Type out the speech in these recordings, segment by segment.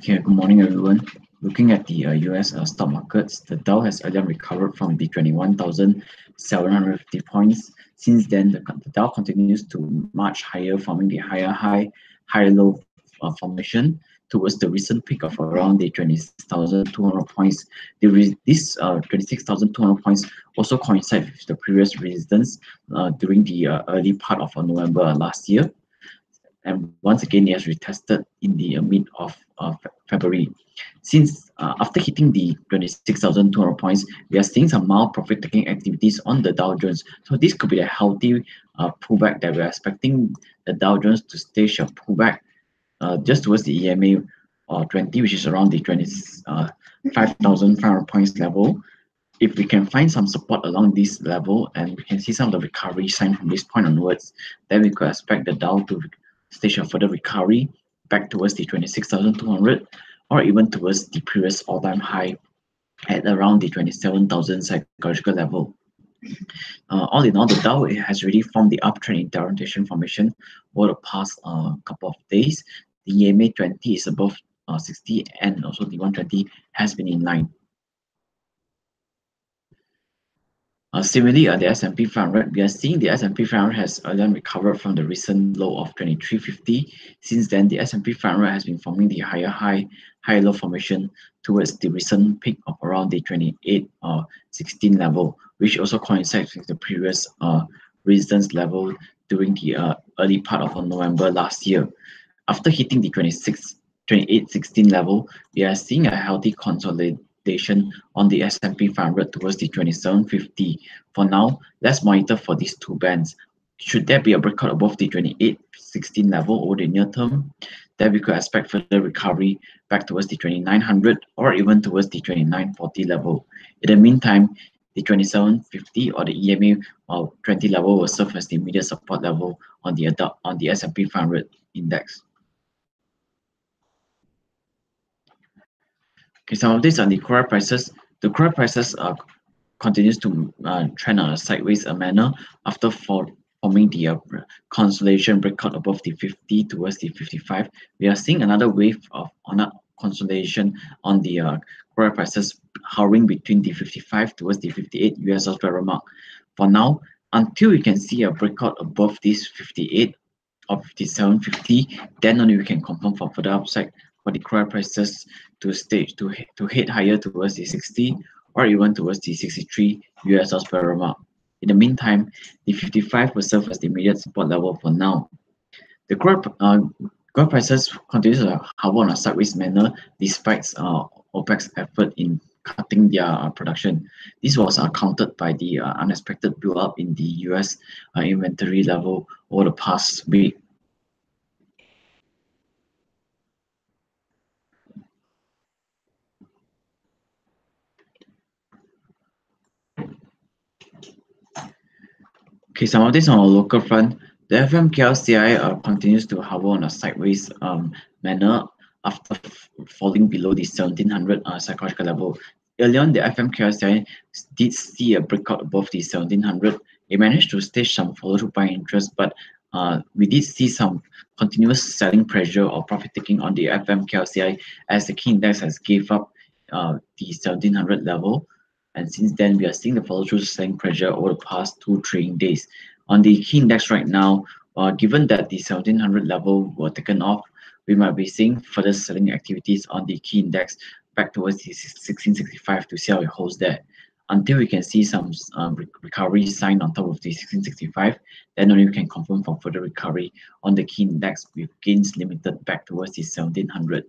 Okay, good morning, everyone. Looking at the US stock markets, the Dow has earlier recovered from the 21,750 points. Since then, the Dow continues to march higher, forming the higher high, higher low formation towards the recent peak of around the 26,200 points. This 26,200 points also coincides with the previous resistance during the early part of November last year. And once again it has retested in the mid of February. Since after hitting the 26,200 points, we are seeing some mild profit taking activities on the Dow Jones. So this could be a healthy pullback that we're expecting the Dow Jones to stage a pullback just towards the EMA 20, which is around the 25,500 points level. If we can find some support along this level and we can see some of the recovery sign from this point onwards, then we could expect the Dow to stage a further recovery back towards the 26,200 or even towards the previous all-time high at around the 27,000 psychological level. All in all, the Dow has really formed the uptrend in orientation formation over the past couple of days. The EMA 20 is above 60 and also the 120 has been in line. Similarly, the S&P 500, we are seeing the S&P 500 has earlier recovered from the recent low of 2350. Since then, the S&P 500 has been forming the higher high, higher low formation towards the recent peak of around the 28 or 16 level, which also coincides with the previous resistance level during the early part of November last year. After hitting the 2816 level, we are seeing a healthy consolidation on the S&P 500 towards the 2750. For now, let's monitor for these two bands. Should there be a breakout above the 2816 level over the near term, then we could expect further recovery back towards the 2900 or even towards the 2940 level. In the meantime, the 2750 or the EMA 20 level will serve as the immediate support level on the S&P 500 index. Okay, some of these are the crude prices. The crude prices continues to trend on a sideways manner after forming the consolidation breakout above the 50 towards the 55. We are seeing another wave of consolidation on the crude prices hovering between the 55 towards the 58 US dollars per mark. For now, until we can see a breakout above this 58 or 57.50, then only we can confirm for further upside for the crude prices to head higher towards the 60 or even towards the 63 US dollars per mark. In the meantime, the 55 will serve as the immediate support level for now. The crude prices continue to hover on a sideways manner despite OPEC's effort in cutting their production. This was countered by the unexpected build-up in the US inventory level over the past week. Okay, some of this on a local front. The FMKLCI continues to hover on a sideways manner after falling below the 1700 psychological level. Earlier on, the FMKLCI did see a breakout above the 1700. It managed to stage some follow-through buying interest, but we did see some continuous selling pressure or profit taking on the FMKLCI as the key index has gave up the 1700 level. And since then, we are seeing the follow-through selling pressure over the past 2 trading days. On the key index right now, given that the 1700 level were taken off, we might be seeing further selling activities on the key index back towards the 1665 to see how it holds there. Until we can see some recovery sign on top of the 1665, then only we can confirm for further recovery on the key index with gains limited back towards the 1700.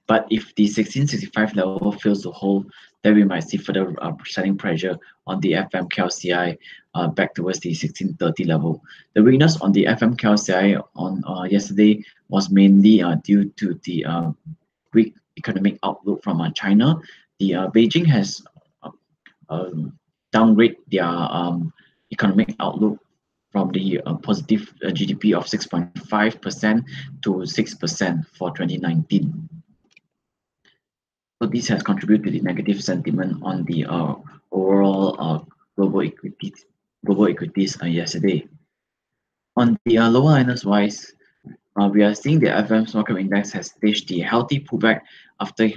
But if the 1665 level fails to hold, then we might see further selling pressure on the FMKLCI back towards the 1630 level. The weakness on the FMKLCI on yesterday was mainly due to the weak economic outlook from China. The Beijing has downgraded their economic outlook from the positive GDP of 6.5% to 6% for 2019. So this has contributed to the negative sentiment on the overall global equities yesterday. On the lower liners wise, We are seeing the FM small cap index has staged the healthy pullback after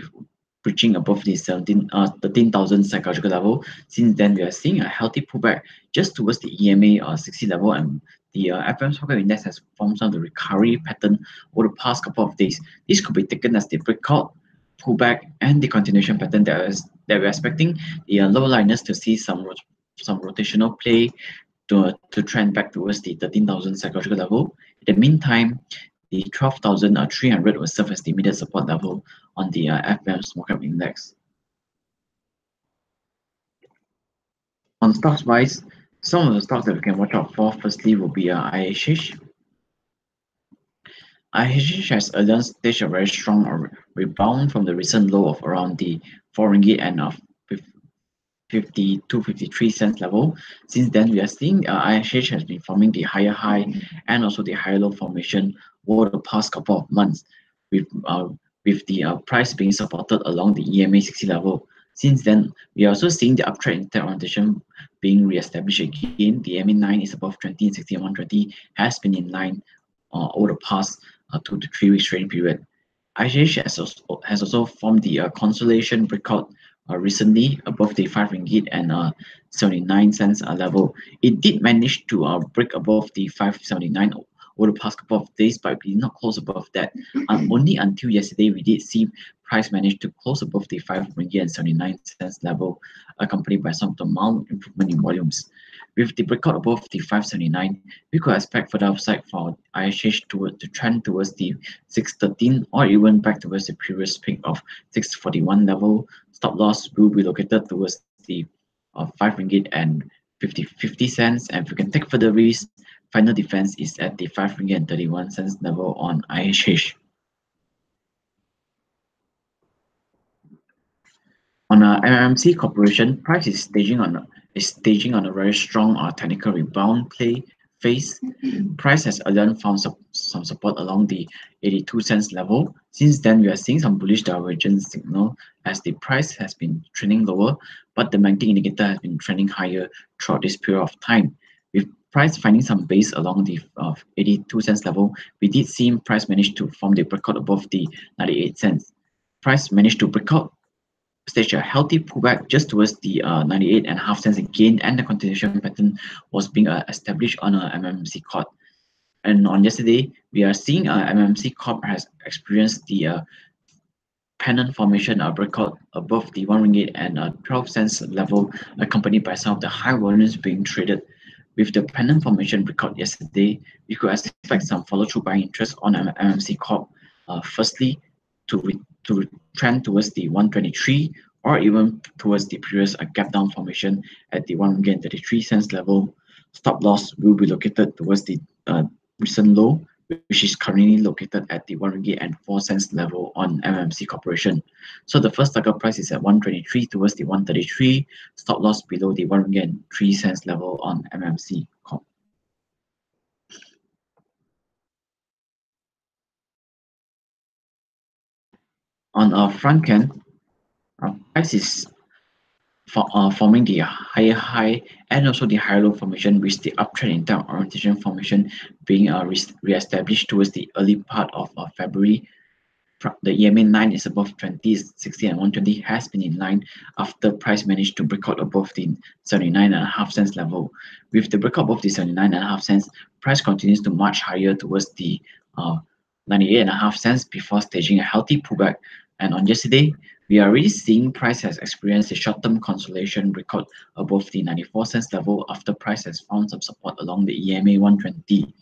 breaching above the 13,000 psychological level. Since then, we are seeing a healthy pullback just towards the EMA 60 level, and the FM small cap index has formed some of the recovery pattern over the past couple of days. This could be taken as the breakout, pullback, and the continuation pattern that we're expecting the lower liners to see some rotational play to trend back towards the 13,000 psychological level. In the meantime, the 12,300 will serve as the immediate support level on the FM small cap index. On stocks wise, some of the stocks that we can watch out for firstly will be IHH. IHH has earlier staged a very strong rebound from the recent low of around the 4 ringgit and 52, 53 cents level. Since then, we are seeing IHH has been forming the higher high and also the higher low formation over the past couple of months, with the price being supported along the EMA 60 level. Since then, we are also seeing the uptrend in tech orientation being re-established again. The MA9 is above 20 and 60 and 120 has been in line over the past 2 to 3 weeks trading period. IHH has also formed the consolidation breakout recently above the 5 ringgit and 79 cents level. It did manage to break above the 579 over the past couple of days, but we did not close above that. Only until yesterday we did see price manage to close above the 5 ringgit and 79 cents level, accompanied by some of the mild improvement in volumes. With the breakout above the 579, we could expect further upside for IHH to trend towards the 613 or even back towards the previous peak of 641 level. Stop loss will be located towards the 5 ringgit and 50 cents, and if we can take further risk, final defense is at the 5 ringgit and 31 cents level on IHH. On MMC Corporation, price is staging on a very strong technical rebound play phase. Price has earlier found some support along the 82 cents level. Since then, we are seeing some bullish divergence signal as the price has been trending lower, but the magnetic indicator has been trending higher throughout this period of time. With price finding some base along the 82 cents level, we did see price manage to form the breakout above the 98 cents. Price managed to break out, stage a healthy pullback just towards the 98.5 cents again, and the continuation pattern was being established on a MMC Corp. And on yesterday, we are seeing MMC Corp has experienced the pennant formation breakout above the 1 ringgit and 12 cents level, accompanied by some of the high volumes being traded. With the pennant formation breakout yesterday, we could expect some follow-through buying interest on MMC Corp. Firstly, to trend towards the 123 or even towards the previous gap down formation at the 1 ringgit 33 cents level. Stop loss will be located towards the recent low, which is currently located at the 1 ringgit and 4 cents level on MMC Corporation. So the first target price is at 123 towards the 133, stop loss below the 1 ringgit and 3 cents level on MMC Corp. On our front end, our price is forming the higher high and also the higher low formation, with the uptrend in time orientation formation being re-established towards the early part of February. The EMA 9 is above 20, 60 and 120 has been in line after price managed to break out above the 79.5 cents level. With the breakout above the 79.5 cents, price continues to march higher towards the 98.5 cents before staging a healthy pullback. And on yesterday, we are already seeing price has experienced a short-term consolidation breakout above the 94 cents level after price has found some support along the EMA 20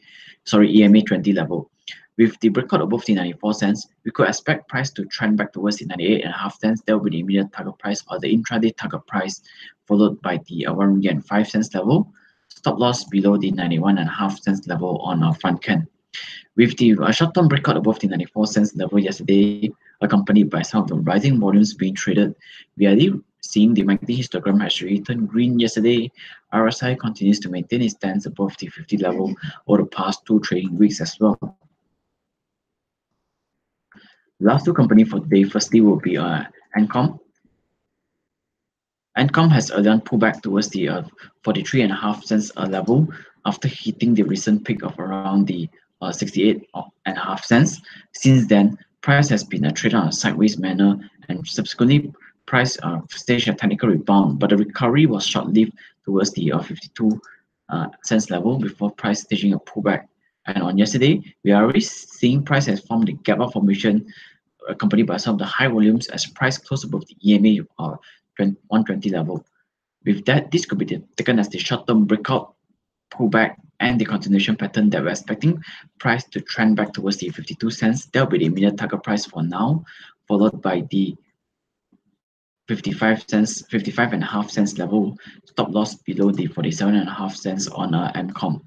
level. With the breakout above the 94 cents, we could expect price to trend back towards the 98.5 cents. That will be the immediate target price or the intraday target price, followed by the 1 ringgit and 5 cents level. Stop loss below the 91.5 cents level on our front end. With the short-term breakout above the 94 cents level yesterday, accompanied by some of the rising volumes being traded, we are seeing the magnetic histogram has returned green yesterday. RSI continues to maintain its stance above the 50 level over the past 2 trading weeks as well. Last two companies for today, firstly will be Ancom. Ancom has earlier pulled back towards the 43.5 cents level after hitting the recent peak of around the 68 $78.50. Since then, price has been traded on a sideways manner and subsequently price staged a technical rebound, but the recovery was short-lived towards the 52 cents level before price staging a pullback. And on yesterday, we are already seeing price has formed a gap up formation accompanied by some of the high volumes as price closed above the EMA 120 level. With that, this could be taken as the short-term breakout pullback and the continuation pattern that we're expecting price to trend back towards the 52 cents. That will be the immediate target price for now, followed by the 55 cents, 55 and a half cents level, stop loss below the 47 and a half cents on MCOM.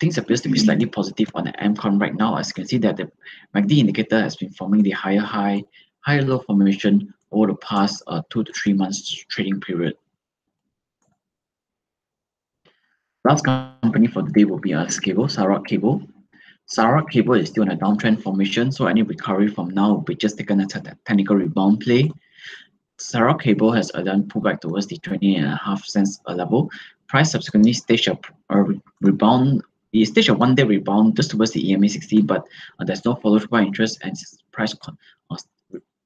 Things appears to be slightly positive on the MCOM right now, as you can see that the MACD indicator has been forming the higher high, higher low formation over the past 2 to 3 months trading period. Last company for the day will be Sarawak Cable. Sarawak Cable is still in a downtrend formation, so any recovery from now will be just taken as a technical rebound play. Sarawak Cable has again pulled back towards the 20.5 cents level. Price subsequently staged a rebound. The stage a one-day rebound just towards the EMA 60, but there's no follow-through by interest, and price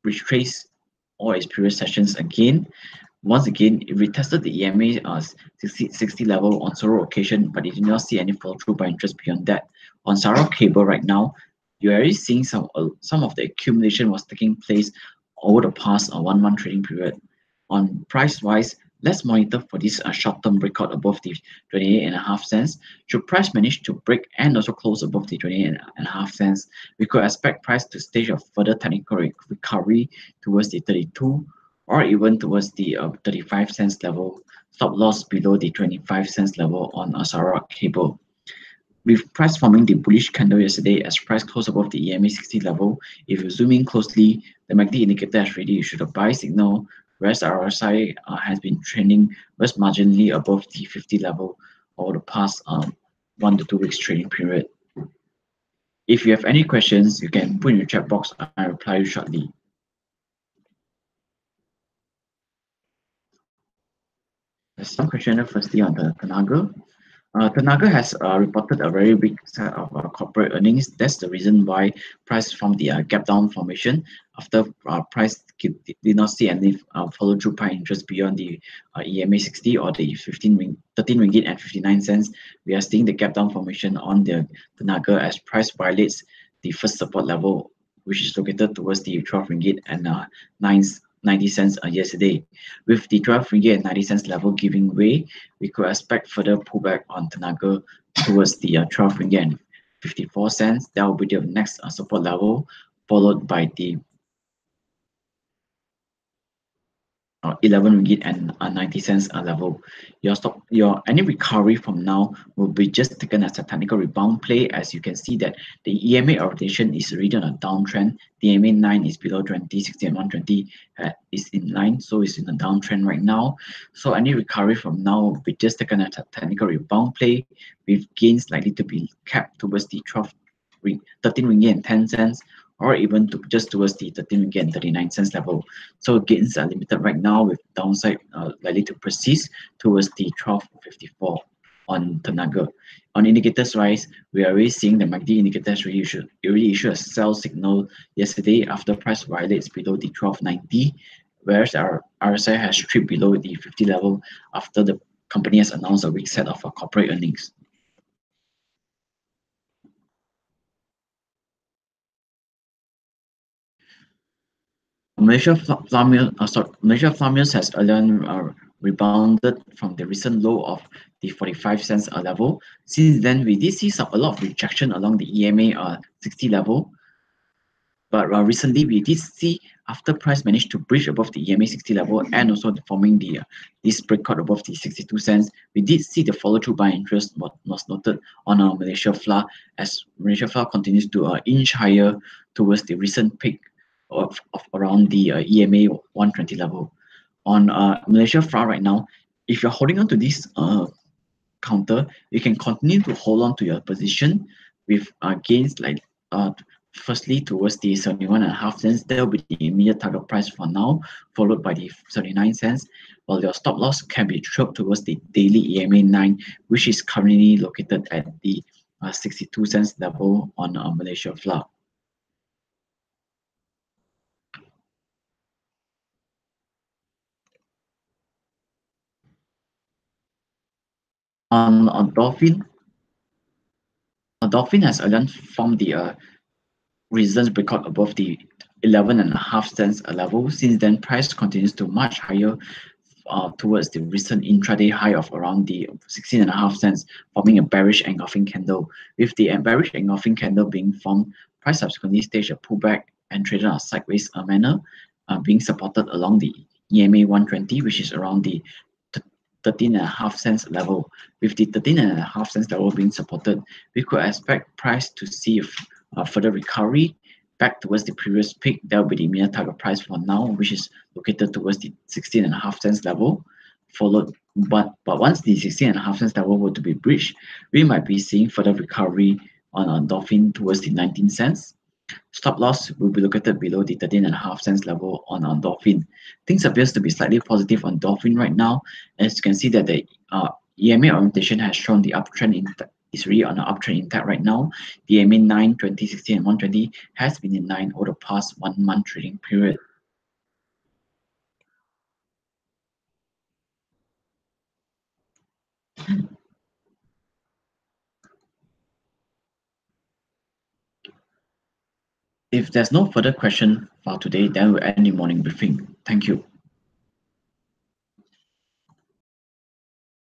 retraced all its previous sessions again. Once again, it retested the EMA 60 level on several occasions, but it did not see any follow-through by interest beyond that. On Sarawak Cable right now, you're already seeing some of the accumulation was taking place over the past 1 month trading period. On price wise, let's monitor for this short-term breakout above the 28.5 cents. Should price manage to break and also close above the 28.5 cents, we could expect price to stage a further technical recovery towards the 32 or even towards the 35 cents level. Stop loss below the 25 cents level on Sarawak Cable. With price forming the bullish candle yesterday as price closed above the EMA 60 level, if you zoom in closely, the MACD indicator has already issued a buy signal, whereas the RSI has been trending just marginally above the 50 level over the past 1 to 2 weeks trading period. If you have any questions, you can put in your chat box and I'll reply you shortly. There's some question firstly on the Tenaga. Tenaga has reported a very big set of corporate earnings. That's the reason why price formed the gap down formation after price did not see any follow through by interest beyond the EMA 60 or the 13 ringgit and 59 cents. We are seeing the gap down formation on the Tenaga as price violates the first support level, which is located towards the 12 ringgit and 90 cents yesterday. With the 12 ringgit and 90 cents level giving way, we could expect further pullback on Tenaga towards the 12 ringgit and 54 cents. That will be the next support level, followed by the 11 ringgit and 90 cents level. Your any recovery from now will be just taken as a technical rebound play, as you can see that the EMA orientation is already on a downtrend. The EMA 9 is below 20, 60 and 120 is in line, so it's in a downtrend right now. So any recovery from now will be just taken as a technical rebound play, with gains likely to be capped towards the 13 ringgit and 10 cents, or even just towards the 13 ringgit and 39 cents level. So gains are limited right now, with downside likely to persist towards the 12.54 on Tenaga. On indicators wise, we are already seeing the MACD indicators already issue a sell signal yesterday after price violates below the 12.90, whereas our RSI has tripped below the 50 level after the company has announced a weak set of corporate earnings. Malaysia Flour Mills has earlier rebounded from the recent low of the 45 cents level. Since then, we did see a lot of rejection along the EMA 60 level. But recently, we did see after price managed to breach above the EMA 60 level and also forming the this breakout above the 62 cents, we did see the follow-through by interest was noted on our Malaysia Flour, as Malaysia Flour continues to inch higher towards the recent peak of around the EMA 120 level. On Malaysia Flour right now, if you're holding on to this counter, you can continue to hold on to your position with gains like firstly towards the 71.5 cents. That will be the immediate target price for now, followed by the 79 cents, while your stop loss can be trailed towards the daily EMA 9, which is currently located at the 62 cents level on Malaysia flour. On Dolphin has again formed the resistance breakout above the 11.5 cents level. Since then, price continues to march higher towards the recent intraday high of around the 16.5 cents, forming a bearish engulfing candle. With the bearish engulfing candle being formed, price subsequently staged a pullback and traded on a sideways manner, being supported along the EMA 120, which is around the 13.5 cents level. With the 13.5 cents level being supported, we could expect price to see further recovery back towards the previous peak. That will be the immediate target price for now, which is located towards the 16.5 cents level. Followed, but once the 16.5 cents level were to be breached, we might be seeing further recovery on Dolphin towards the 19 cents. Stop loss will be located below the 13.5 cents level on Dolphin. Things appears to be slightly positive on Dolphin right now. As you can see that the EMA orientation has shown the uptrend is really on an uptrend intact right now. The EMA 9, 20, 16, and 120 has been in line over the past 1 month trading period. If there's no further question for today, then we'll end the morning briefing. Thank you.